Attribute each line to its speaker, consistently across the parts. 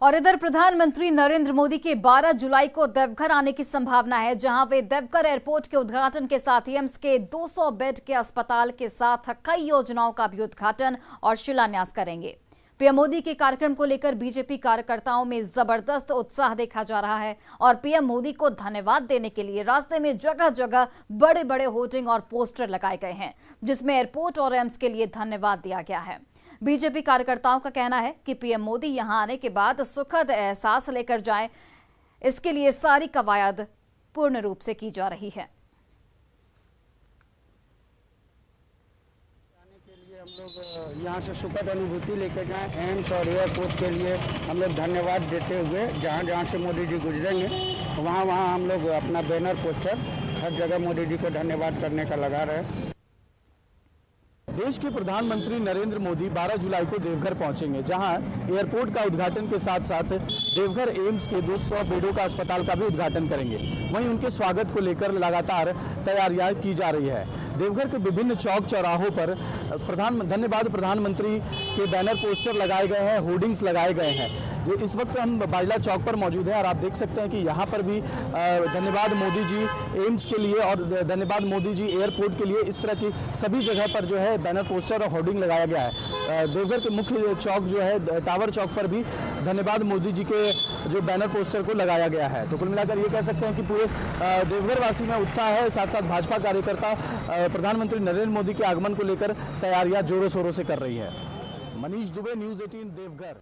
Speaker 1: और इधर प्रधानमंत्री नरेंद्र मोदी के 12 जुलाई को देवघर आने की संभावना है, जहां वे देवघर एयरपोर्ट के उद्घाटन के साथ एम्स के 200 बेड के अस्पताल के साथ कई योजनाओं का भी उद्घाटन और शिलान्यास करेंगे। पीएम मोदी के कार्यक्रम को लेकर बीजेपी कार्यकर्ताओं में जबरदस्त उत्साह देखा जा रहा है और पीएम मोदी को धन्यवाद देने के लिए रास्ते में जगह जगह बड़े बड़े होर्डिंग और पोस्टर लगाए गए हैं, जिसमें एयरपोर्ट और एम्स के लिए धन्यवाद दिया गया है। बीजेपी कार्यकर्ताओं का कहना है कि पीएम मोदी यहां आने के बाद सुखद एहसास लेकर जाएं, इसके लिए सारी कवायद पूर्ण रूप से की जा रही है।
Speaker 2: हम लोग यहाँ से सुखद अनुभूति लेकर जाएं, एम्स और एयरपोर्ट के लिए हम लोग धन्यवाद देते हुए जहाँ जहाँ से मोदी जी गुजरेंगे वहाँ हम लोग अपना बैनर पोस्टर हर जगह मोदी जी को धन्यवाद करने का लगा रहे हैं।
Speaker 3: देश के प्रधानमंत्री नरेंद्र मोदी 12 जुलाई को देवघर पहुंचेंगे, जहां एयरपोर्ट का उद्घाटन के साथ साथ देवघर एम्स के 200 बेडों का अस्पताल का भी उद्घाटन करेंगे। वहीं उनके स्वागत को लेकर लगातार तैयारियां की जा रही है। देवघर के विभिन्न चौक चौराहों पर धन्यवाद प्रधानमंत्री के बैनर पोस्टर लगाए गए हैं, होर्डिंग्स लगाए गए हैं। जो इस वक्त हम बाजला चौक पर मौजूद हैं और आप देख सकते हैं कि यहाँ पर भी धन्यवाद मोदी जी एम्स के लिए और धन्यवाद मोदी जी एयरपोर्ट के लिए, इस तरह की सभी जगह पर जो है बैनर पोस्टर और होर्डिंग लगाया गया है। देवघर के मुख्य चौक जो है टावर चौक पर भी धन्यवाद मोदी जी के जो बैनर पोस्टर को लगाया गया है। तो कुल मिलाकर ये कह सकते हैं कि पूरे देवघर वासी में उत्साह है। साथ साथ भाजपा कार्यकर्ता प्रधानमंत्री नरेंद्र मोदी के आगमन को लेकर तैयारियां जोरों शोरों से कर रही है। मनीष दुबे, न्यूज़ 18 देवघर।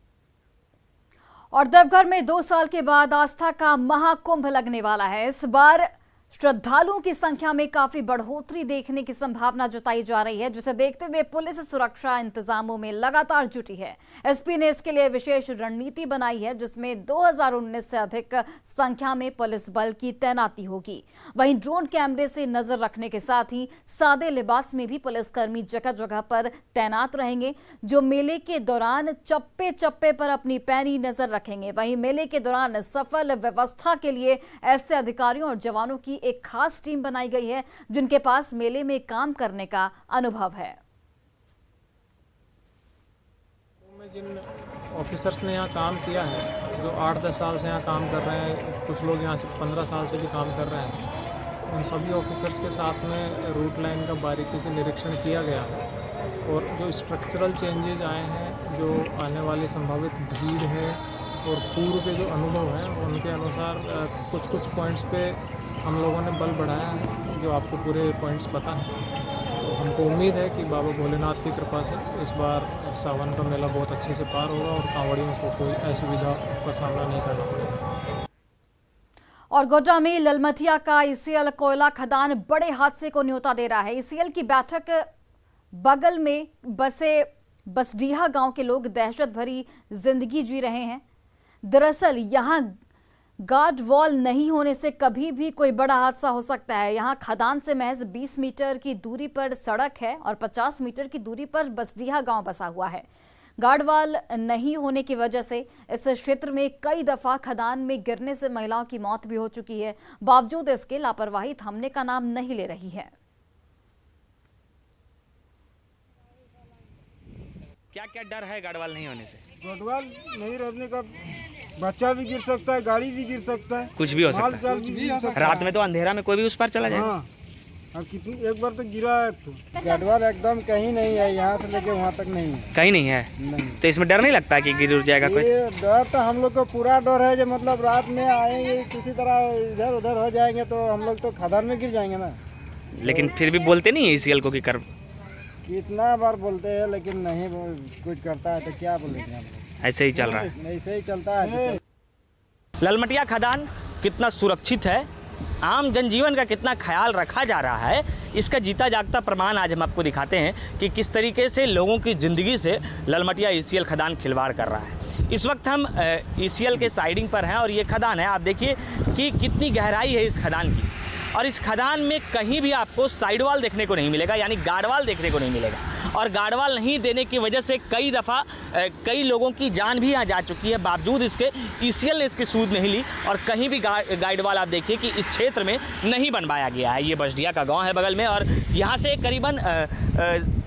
Speaker 1: और देवघर में 2 साल के बाद आस्था का महाकुंभ लगने वाला है। इस बार श्रद्धालुओं की संख्या में काफी बढ़ोतरी देखने की संभावना जताई जा रही है, जिसे देखते हुए पुलिस सुरक्षा इंतजामों में लगातार जुटी है। एसपी ने इसके लिए विशेष रणनीति बनाई है, जिसमें 2019 से अधिक संख्या में पुलिस बल की तैनाती होगी। वहीं ड्रोन कैमरे से नजर रखने के साथ ही सादे लिबास में भी पुलिसकर्मी जगह जगह पर तैनात रहेंगे, जो मेले के दौरान चप्पे चप्पे पर अपनी पैनी नजर रखेंगे। वहीं मेले के दौरान सफल व्यवस्था के लिए ऐसे अधिकारियों और जवानों की एक खास टीम बनाई गई है, जिनके पास मेले में काम करने का अनुभव है।
Speaker 4: जिन ऑफिसर्स ने यहाँ काम किया है, जो 8-10 साल से यहाँ काम कर रहे हैं, कुछ लोग यहाँ से 15 साल से भी काम कर रहे हैं, उन सभी ऑफिसर्स के साथ में रूट लाइन का बारीकी से निरीक्षण किया गया है और जो स्ट्रक्चरल चेंजेज आए हैं, जो आने वाली संभावित भीड़ है और पूर्व के जो अनुभव हैं, उनके अनुसार कुछ पॉइंट्स पे हम लोगों ने बल बढ़ाया है, जो आपको पूरे पॉइंट्स पता है। तो हमको उम्मीद है कि बाबा भोलेनाथ की कृपा से इस बार सावन का मेला बहुत अच्छे से पार होगा और कांवड़ियों को कोई असुविधा का सामना नहीं करना पड़ेगा।
Speaker 1: और गोड्डा में ललमटिया का ईसीएल कोयला खदान बड़े हादसे को न्योता दे रहा है। ईसीएल की बैठक बगल में बसे बसडीहा गांव के लोग दहशत भरी जिंदगी जी रहे हैं। दरअसल यहां गार्ड वॉल नहीं होने से कभी भी कोई बड़ा हादसा हो सकता है। यहां खदान से महज 20 मीटर की दूरी पर सड़क है और 50 मीटर की दूरी पर बसडीहा गांव बसा हुआ है। गार्ड वॉल नहीं होने की वजह से इस क्षेत्र में कई दफा खदान में गिरने से महिलाओं की मौत भी हो चुकी है। बावजूद इसके लापरवाही थमने का नाम नहीं ले रही है।
Speaker 5: क्या क्या डर है गार्ड वॉल नहीं होने से?
Speaker 6: गार्ड वॉल नहीं रहने का बच्चा भी गिर सकता है, गाड़ी भी गिर सकता है,
Speaker 5: कुछ भी हो सकता है। रात में तो अंधेरा में कोई भी उस पार चला जाएगा।
Speaker 6: हाँ, कितनी एक बार तो गिरा है। तो गार्ड वॉल एकदम कहीं नहीं है, यहाँ से लेके वहाँ तक नहीं है,
Speaker 5: कहीं नहीं है।
Speaker 6: नहीं।
Speaker 5: तो इसमें डर नहीं लगता कि गिर जाएगा कोई?
Speaker 6: ये डर तो हम लोग को पूरा डर है, जो मतलब रात में आएंगे किसी तरह इधर उधर हो जाएंगे तो हम लोग तो खदान में गिर जाएंगे ना।
Speaker 5: लेकिन फिर भी बोलते नहीं है ईसीएल को कि कर,
Speaker 6: कितना बार बोलते हैं लेकिन नहीं कुछ करता है, तो क्या बोलेंगे?
Speaker 5: ऐसे ही चल रहा है,
Speaker 6: ऐसे ही चलता है।
Speaker 5: ललमटिया खदान कितना सुरक्षित है, आम जनजीवन का कितना ख्याल रखा जा रहा है, इसका जीता जागता प्रमाण आज हम आपको दिखाते हैं कि किस तरीके से लोगों की ज़िंदगी से ललमटिया ईसीएल खदान खिलवाड़ कर रहा है। इस वक्त हम ईसीएल के साइडिंग पर हैं और ये खदान है, आप देखिए कि कितनी गहराई है इस खदान की। और इस खदान में कहीं भी आपको साइड वॉल देखने को नहीं मिलेगा, यानी गार्ड वॉल देखने को नहीं मिलेगा। और गार्डवाल नहीं देने की वजह से कई दफ़ा कई लोगों की जान भी यहाँ जा चुकी है। बावजूद इसके ईसीएल ने इसकी सूद नहीं ली और कहीं भी गाइडवाल आप देखिए कि इस क्षेत्र में नहीं बनवाया गया है। ये बजडिया का गांव है बगल में और यहाँ से करीबन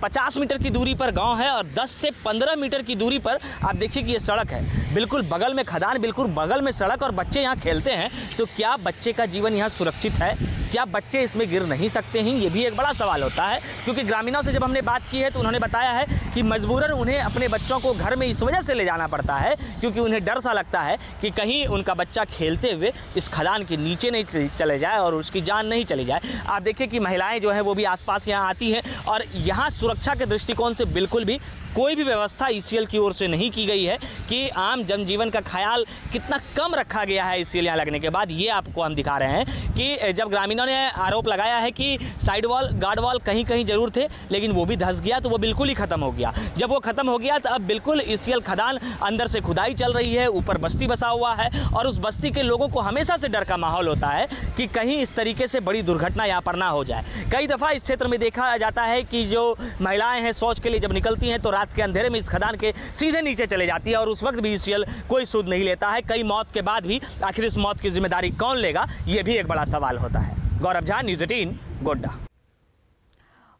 Speaker 5: 50 मीटर की दूरी पर गांव है और 10 से 15 मीटर की दूरी पर आप देखिए कि ये सड़क है। बिल्कुल बगल में खदान, बिल्कुल बगल में सड़क और बच्चे यहाँ खेलते हैं। तो क्या बच्चे का जीवन यहाँ सुरक्षित है? क्या बच्चे इसमें गिर नहीं सकते हैं? ये भी एक बड़ा सवाल होता है, क्योंकि ग्रामीणों से जब हमने बात की है तो उन्होंने बताया है कि मजबूरन उन्हें अपने बच्चों को घर में इस वजह से ले जाना पड़ता है क्योंकि उन्हें डर सा लगता है कि कहीं उनका बच्चा खेलते हुए इस खदान के नीचे नहीं चले जाए और उसकी जान नहीं चली जाए। आप देखिए कि महिलाएं जो हैं वो भी आसपास यहाँ आती हैं और यहाँ सुरक्षा के दृष्टिकोण से बिल्कुल भी कोई भी व्यवस्था ईसीएल की ओर से नहीं की गई है कि आम जनजीवन का ख्याल कितना कम रखा गया है ईसीएल यहाँ लगने के बाद। ये आपको हम दिखा रहे हैं कि जब ग्रामीणों ने आरोप लगाया है कि साइड वॉल, गार्ड वॉल कहीं कहीं जरूर थे लेकिन वो भी धंस गया, तो वो बिल्कुल ही खत्म हो गया। जब वो खत्म हो गया तो अब बिल्कुल ईसीएल खदान अंदर से खुदाई चल रही है, ऊपर बस्ती बसा हुआ है और उस बस्ती के लोगों को हमेशा से डर का माहौल होता है कि कहीं इस तरीके से बड़ी दुर्घटना यहाँ पर ना हो जाए। कई दफ़ा इस क्षेत्र में देखा जाता है कि जो महिलाएं हैं शौच के लिए जब निकलती हैं तो रात के अंधेरे में इस खदान के सीधे नीचे चले जाती है और उस वक्त भी ईसीएल कोई सुध नहीं लेता है। कई मौत के बाद भी आखिर इस मौत की जिम्मेदारी कौन लेगा, ये भी एक बड़ा सवाल होता है। गौरव झा, न्यूज़ 18, गोड्डा।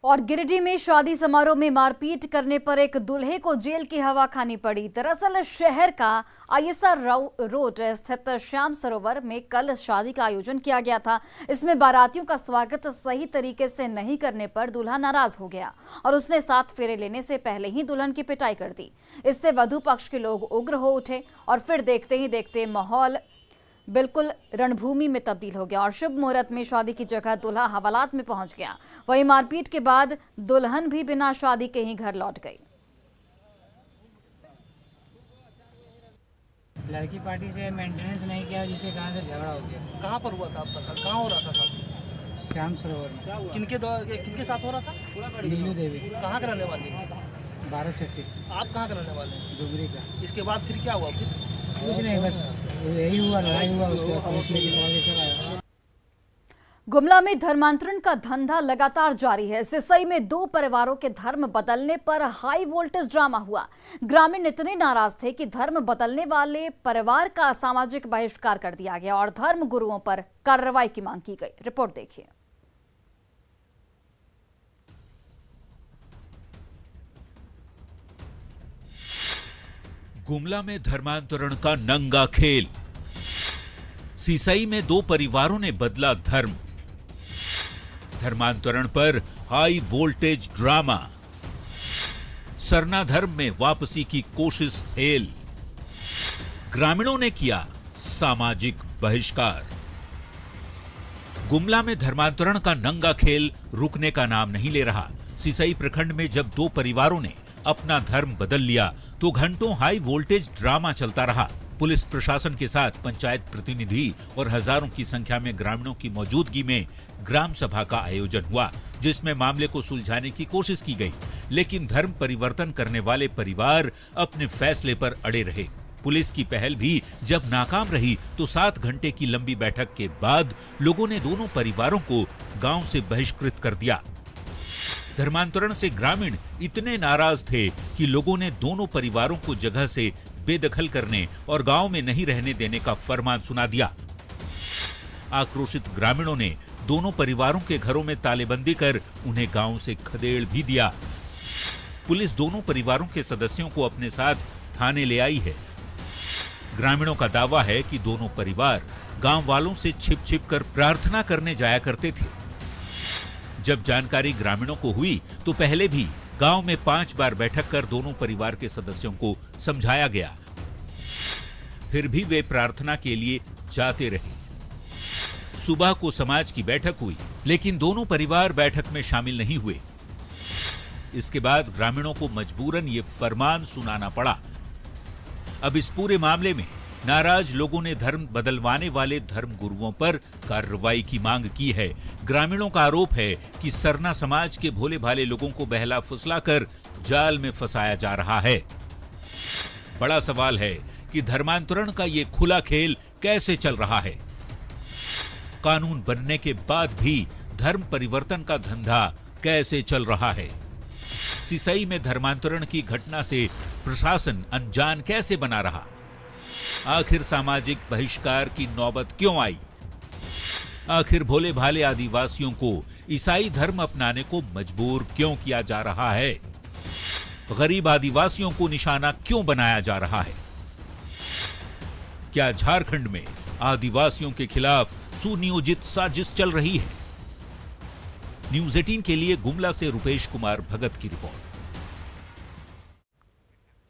Speaker 1: और गिरिडीह में शादी समारोह में मारपीट करने पर एक दूल्हे को जेल की हवा खानी पड़ी। दरअसल शहर का आईएसआर रोड स्थित श्याम सरोवर में कल शादी का आयोजन किया गया था। इसमें बारातियों का स्वागत सही तरीके से नहीं करने पर दूल्हा नाराज हो गया और उसने 7 फेरे लेने से पहले ही दुल्हन की पिटाई कर दी। इससे वधू पक्ष के लोग उग्र हो उठे और फिर देखते ही देखते माहौल बिल्कुल रणभूमि में तब्दील हो गया और शुभ मुहूर्त में शादी की जगह दूल्हा हवालात में पहुंच गया। वहीं मारपीट के बाद दुल्हन भी बिना शादी के ही घर लौट गई।
Speaker 7: लड़की पार्टी से मेंटेनेंस नहीं किया जिसके कारण से झगड़ा हो गया।
Speaker 8: कहाँ पर हुआ था आपका साथ? कहाँ हो रहा था साथ?
Speaker 7: श्याम सरोवर में।
Speaker 8: किनके साथ हो रहा था?
Speaker 7: नीलू देवी।
Speaker 8: कहाँ के रहने वाले?
Speaker 7: 12 चट्टी।
Speaker 8: आप कहाँ के रहने वाले हैं?
Speaker 7: डुगरी का।
Speaker 8: इसके बाद फिर क्या हुआ?
Speaker 7: कुछ नहीं, बस यही हुआ, लड़ाई हुआ, उसके बाद पुलिस लेके पकड़ के चला।
Speaker 1: गुमला में धर्मांतरण का धंधा लगातार जारी है। सिसई में 2 परिवारों के धर्म बदलने पर हाई वोल्टेज ड्रामा हुआ। ग्रामीण इतने नाराज थे कि धर्म बदलने वाले परिवार का सामाजिक बहिष्कार कर दिया गया और धर्म गुरुओं पर कार्रवाई की मांग की गई। रिपोर्ट देखिए।
Speaker 9: गुमला में धर्मांतरण का नंगा खेल। सिसई में 2 परिवारों ने बदला धर्म। धर्मांतरण पर हाई वोल्टेज ड्रामा। सरना धर्म में वापसी की कोशिश फेल। ग्रामीणों ने किया सामाजिक बहिष्कार। गुमला में धर्मांतरण का नंगा खेल रुकने का नाम नहीं ले रहा। सिसई प्रखंड में जब 2 परिवारों ने अपना धर्म बदल लिया तो घंटों हाई वोल्टेज ड्रामा चलता रहा। पुलिस प्रशासन के साथ पंचायत प्रतिनिधि और हजारों की संख्या में ग्रामीणों की मौजूदगी में ग्राम सभा का आयोजन हुआ, जिसमें मामले को सुलझाने की कोशिश की गई। लेकिन धर्म परिवर्तन करने वाले परिवार अपने फैसले पर अड़े रहे। पुलिस की पहल भी जब नाकाम रही तो 7 घंटे की लंबी बैठक के बाद लोगों ने दोनों परिवारों को गांव से बहिष्कृत कर दिया। धर्मांतरण से ग्रामीण इतने नाराज थे कि लोगों ने दोनों परिवारों को जगह से बेदखल करने और गांव में नहीं रहने देने का फरमान सुना दिया। आक्रोशित ग्रामीणों ने दोनों परिवारों के घरों में तालेबंदी कर उन्हें गांव से खदेड़ भी दिया। पुलिस दोनों परिवारों के सदस्यों को अपने साथ थाने ले आई है। ग्रामीणों का दावा है कि दोनों परिवार गांव वालों से छिप छिप कर प्रार्थना करने जाया करते थे। जब जानकारी ग्रामीणों को हुई तो पहले भी गांव में 5 बार बैठक कर दोनों परिवार के सदस्यों को समझाया गया, फिर भी वे प्रार्थना के लिए जाते रहे। सुबह को समाज की बैठक हुई, लेकिन दोनों परिवार बैठक में शामिल नहीं हुए। इसके बाद ग्रामीणों को मजबूरन ये फरमान सुनाना पड़ा। अब इस पूरे मामले में नाराज लोगों ने धर्म बदलवाने वाले धर्म गुरुओं पर कार्रवाई की मांग की है। ग्रामीणों का आरोप है कि सरना समाज के भोले भाले लोगों को बहला फुसलाकर जाल में फंसाया जा रहा है। बड़ा सवाल है कि धर्मांतरण का ये खुला खेल कैसे चल रहा है। कानून बनने के बाद भी धर्म परिवर्तन का धंधा कैसे चल रहा है। सिसई में धर्मांतरण की घटना से प्रशासन अनजान कैसे बना रहा? आखिर सामाजिक बहिष्कार की नौबत क्यों आई? आखिर भोले भाले आदिवासियों को ईसाई धर्म अपनाने को मजबूर क्यों किया जा रहा है? गरीब आदिवासियों को निशाना क्यों बनाया जा रहा है? क्या झारखंड में आदिवासियों के खिलाफ सुनियोजित साजिश चल रही है? न्यूज़ 18 के लिए गुमला से रुपेश कुमार भगत की रिपोर्ट।